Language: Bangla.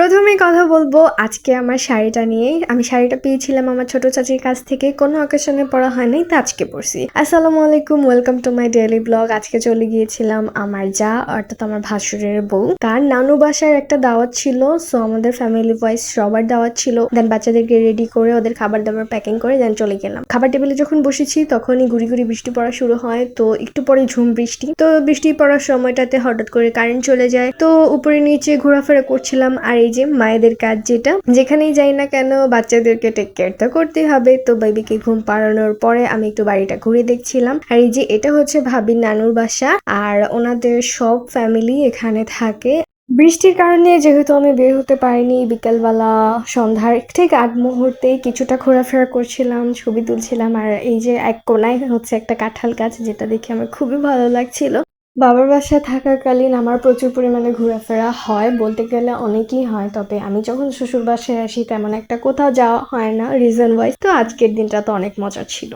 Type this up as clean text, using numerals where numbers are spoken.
প্রথমেই কথা বলবো আজকে আমার শাড়িটা নিয়ে। আমি শাড়িটা পেয়েছিলাম আমার ছোট চাচির কাছ থেকে, কোনো অকেশনে পরা হয় নাই, তা আজকে পরছি। আসসালামু আলাইকুম, welcome to my daily blog. আজকে চলে গিয়েছিলাম আমার যা অর্থাৎ আমার ভাসুরের বউ, তার নানু বাসার একটা দাওয়াত ছিল। সো আমাদের ফ্যামিলি ওয়াইজ সবার দাওয়াত ছিল। দেন বাচ্চাদেরকে রেডি করে ওদের খাবার দাবার প্যাকিং করে দেন চলে গেলাম। খাবার টেবিলে যখন বসেছি তখনই গুড়ি গুড়ি বৃষ্টি পড়া শুরু হয়। তো একটু পরে ঝুম বৃষ্টি। তো বৃষ্টি পড়ার সময়টাতে হঠাৎ করে কারেন্ট চলে যায়। তো উপরে নিচে ঘোরাফেরা করছিলাম। আর এই যে মায়েদের কাজ, যেটা যেখানেই যাই না কেন বাচ্চাদেরকে টেক কেয়ার তো করতেই হবে। তো বেবিকে ঘুম পাড়ানোর পরে আমি একটু বাড়িটা ঘুরে দেখছিলাম। আর এই যে এটা হচ্ছে ভাবির নানুর বাসা, আর ওনাদের সব ফ্যামিলি এখানে থাকে। বৃষ্টির কারণে যেহেতু আমি বের হতে পারিনি, বিকালবেলা সন্ধ্যার ঠিক আগ মুহূর্তে কিছুটা ঘোরাফেরা করছিলাম, ছবি তুলছিলাম। আর এই যে এক কোনায় হচ্ছে একটা কাঁঠাল গাছ, যেটা দেখে আমার খুবই ভালো লাগছিল। বাবার বাসায় থাকাকালীন আমার প্রচুর পরিমাণে ঘোরাফেরা হয়, বলতে গেলে অনেকই হয়। তবে আমি যখন শ্বশুর বাসায় আসি তেমন একটা কোথাও যাওয়া হয় না রিজন ওয়াইজ। তো আজকের দিনটা তো অনেক মজার ছিল।